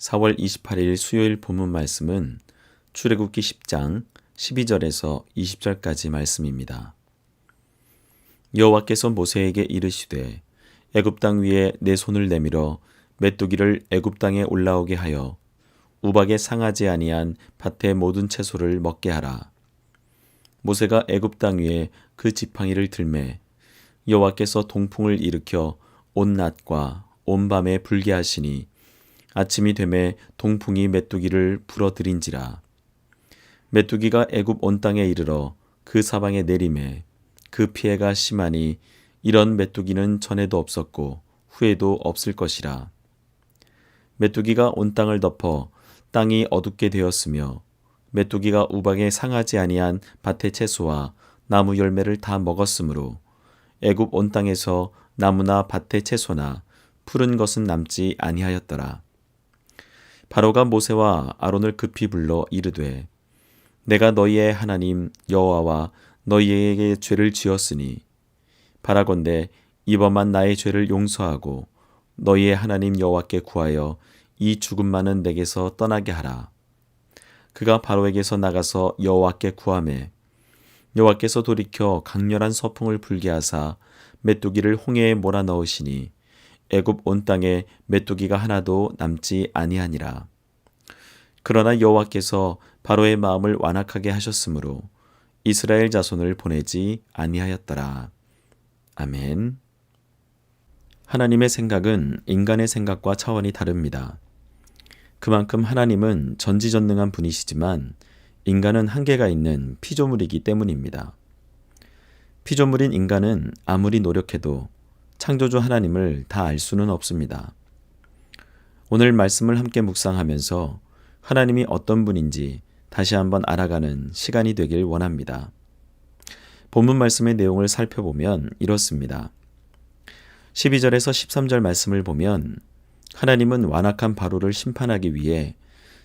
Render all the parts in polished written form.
4월 28일 수요일 본문 말씀은 출애굽기 10장 12절에서 20절까지 말씀입니다. 여호와께서 모세에게 이르시되 애굽 땅 위에 내 손을 내밀어 메뚜기를 애굽 땅에 올라오게 하여 우박에 상하지 아니한 밭의 모든 채소를 먹게 하라. 모세가 애굽 땅 위에 그 지팡이를 들매 여호와께서 동풍을 일으켜 온 낮과 온 밤에 불게 하시니 아침이 되매 동풍이 메뚜기를 불어들인지라. 메뚜기가 애굽 온 땅에 이르러 그 사방에 내림에 그 피해가 심하니 이런 메뚜기는 전에도 없었고 후에도 없을 것이라. 메뚜기가 온 땅을 덮어 땅이 어둡게 되었으며 메뚜기가 우박에 상하지 아니한 밭의 채소와 나무 열매를 다 먹었으므로 애굽 온 땅에서 나무나 밭의 채소나 푸른 것은 남지 아니하였더라. 바로가 모세와 아론을 급히 불러 이르되 내가 너희의 하나님 여호와와 너희에게 죄를 지었으니 바라건대 이번만 나의 죄를 용서하고 너희의 하나님 여호와께 구하여 이 죽음만은 내게서 떠나게 하라. 그가 바로에게서 나가서 여호와께 구하매 여호와께서 돌이켜 강렬한 서풍을 불게 하사 메뚜기를 홍해에 몰아넣으시니 애굽 온 땅에 메뚜기가 하나도 남지 아니하니라. 그러나 여호와께서 바로의 마음을 완악하게 하셨으므로 이스라엘 자손을 보내지 아니하였더라. 아멘. 하나님의 생각은 인간의 생각과 차원이 다릅니다. 그만큼 하나님은 전지전능한 분이시지만 인간은 한계가 있는 피조물이기 때문입니다. 피조물인 인간은 아무리 노력해도 창조주 하나님을 다 알 수는 없습니다. 오늘 말씀을 함께 묵상하면서 하나님이 어떤 분인지 다시 한번 알아가는 시간이 되길 원합니다. 본문 말씀의 내용을 살펴보면 이렇습니다. 12절에서 13절 말씀을 보면 하나님은 완악한 바로를 심판하기 위해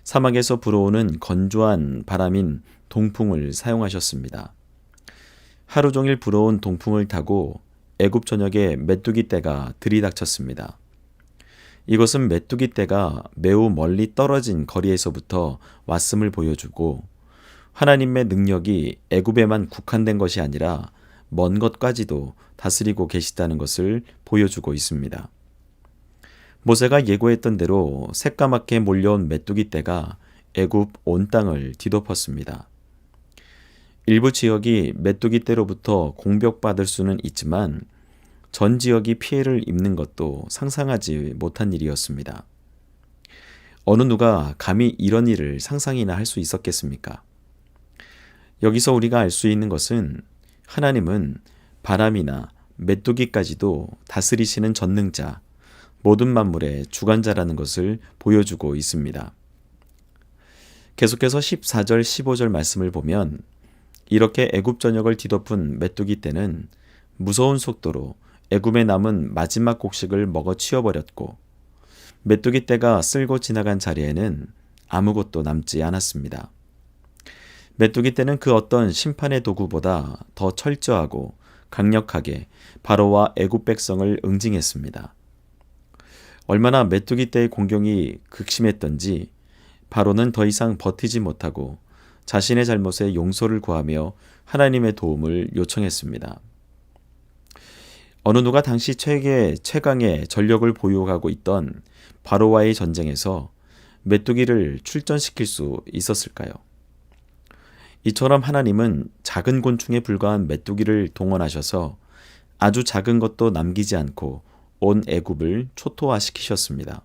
사막에서 불어오는 건조한 바람인 동풍을 사용하셨습니다. 하루 종일 불어온 동풍을 타고 애굽 전역에 메뚜기 떼가 들이닥쳤습니다. 이것은 메뚜기 떼가 매우 멀리 떨어진 거리에서부터 왔음을 보여주고 하나님의 능력이 애굽에만 국한된 것이 아니라 먼 것까지도 다스리고 계시다는 것을 보여주고 있습니다. 모세가 예고했던 대로 새까맣게 몰려온 메뚜기 떼가 애굽 온 땅을 뒤덮었습니다. 일부 지역이 메뚜기 떼로부터 공격받을 수는 있지만 전 지역이 피해를 입는 것도 상상하지 못한 일이었습니다. 어느 누가 감히 이런 일을 상상이나 할 수 있었겠습니까? 여기서 우리가 알 수 있는 것은 하나님은 바람이나 메뚜기까지도 다스리시는 전능자, 모든 만물의 주관자라는 것을 보여주고 있습니다. 계속해서 14절, 15절 말씀을 보면 이렇게 애굽 전역을 뒤덮은 메뚜기 떼는 무서운 속도로 애굽에 남은 마지막 곡식을 먹어 치워버렸고 메뚜기 떼가 쓸고 지나간 자리에는 아무것도 남지 않았습니다. 메뚜기 떼는 그 어떤 심판의 도구보다 더 철저하고 강력하게 바로와 애굽 백성을 응징했습니다. 얼마나 메뚜기 떼의 공격이 극심했던지 바로는 더 이상 버티지 못하고 자신의 잘못에 용서를 구하며 하나님의 도움을 요청했습니다. 어느 누가 당시 최강의 전력을 보유하고 있던 바로와의 전쟁에서 메뚜기를 출전시킬 수 있었을까요? 이처럼 하나님은 작은 곤충에 불과한 메뚜기를 동원하셔서 아주 작은 것도 남기지 않고 온 애굽을 초토화시키셨습니다.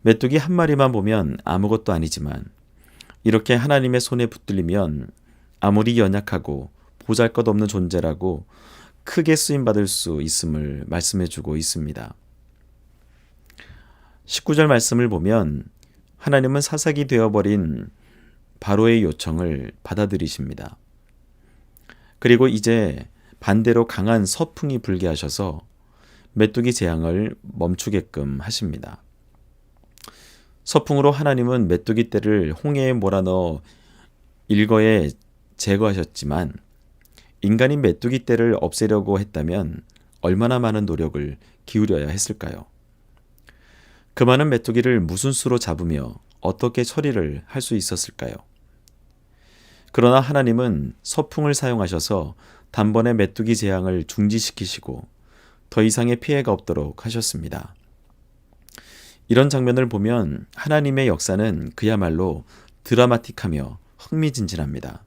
메뚜기 한 마리만 보면 아무것도 아니지만 이렇게 하나님의 손에 붙들리면 아무리 연약하고 보잘것없는 존재라고 크게 쓰임받을 수 있음을 말씀해주고 있습니다. 19절 말씀을 보면 하나님은 사색이 되어버린 바로의 요청을 받아들이십니다. 그리고 이제 반대로 강한 서풍이 불게 하셔서 메뚜기 재앙을 멈추게끔 하십니다. 서풍으로 하나님은 메뚜기 떼를 홍해에 몰아넣어 일거에 제거하셨지만 인간이 메뚜기 떼를 없애려고 했다면 얼마나 많은 노력을 기울여야 했을까요? 그 많은 메뚜기를 무슨 수로 잡으며 어떻게 처리를 할 수 있었을까요? 그러나 하나님은 서풍을 사용하셔서 단번에 메뚜기 재앙을 중지시키시고 더 이상의 피해가 없도록 하셨습니다. 이런 장면을 보면 하나님의 역사는 그야말로 드라마틱하며 흥미진진합니다.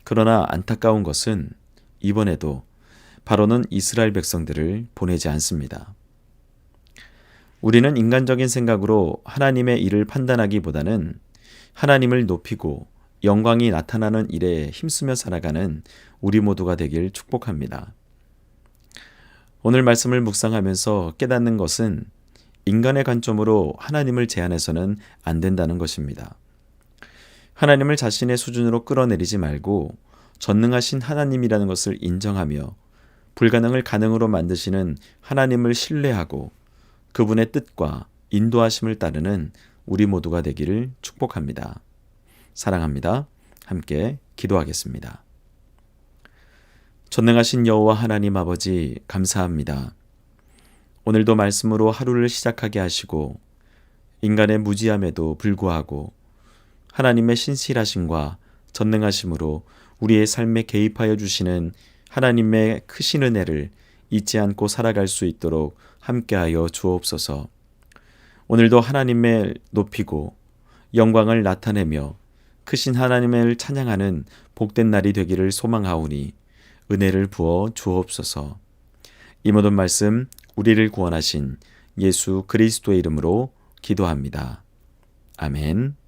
그러나 안타까운 것은 이번에도 바로는 이스라엘 백성들을 보내지 않습니다. 우리는 인간적인 생각으로 하나님의 일을 판단하기보다는 하나님을 높이고 영광이 나타나는 일에 힘쓰며 살아가는 우리 모두가 되길 축복합니다. 오늘 말씀을 묵상하면서 깨닫는 것은 인간의 관점으로 하나님을 제한해서는 안 된다는 것입니다. 하나님을 자신의 수준으로 끌어내리지 말고 전능하신 하나님이라는 것을 인정하며 불가능을 가능으로 만드시는 하나님을 신뢰하고 그분의 뜻과 인도하심을 따르는 우리 모두가 되기를 축복합니다. 사랑합니다. 함께 기도하겠습니다. 전능하신 여호와 하나님 아버지 감사합니다. 오늘도 말씀으로 하루를 시작하게 하시고 인간의 무지함에도 불구하고 하나님의 신실하심과 전능하심으로 우리의 삶에 개입하여 주시는 하나님의 크신 은혜를 잊지 않고 살아갈 수 있도록 함께하여 주옵소서. 오늘도 하나님을 높이고 영광을 나타내며 크신 하나님을 찬양하는 복된 날이 되기를 소망하오니 은혜를 부어 주옵소서. 이 모든 말씀 우리를 구원하신 예수 그리스도의 이름으로 기도합니다. 아멘.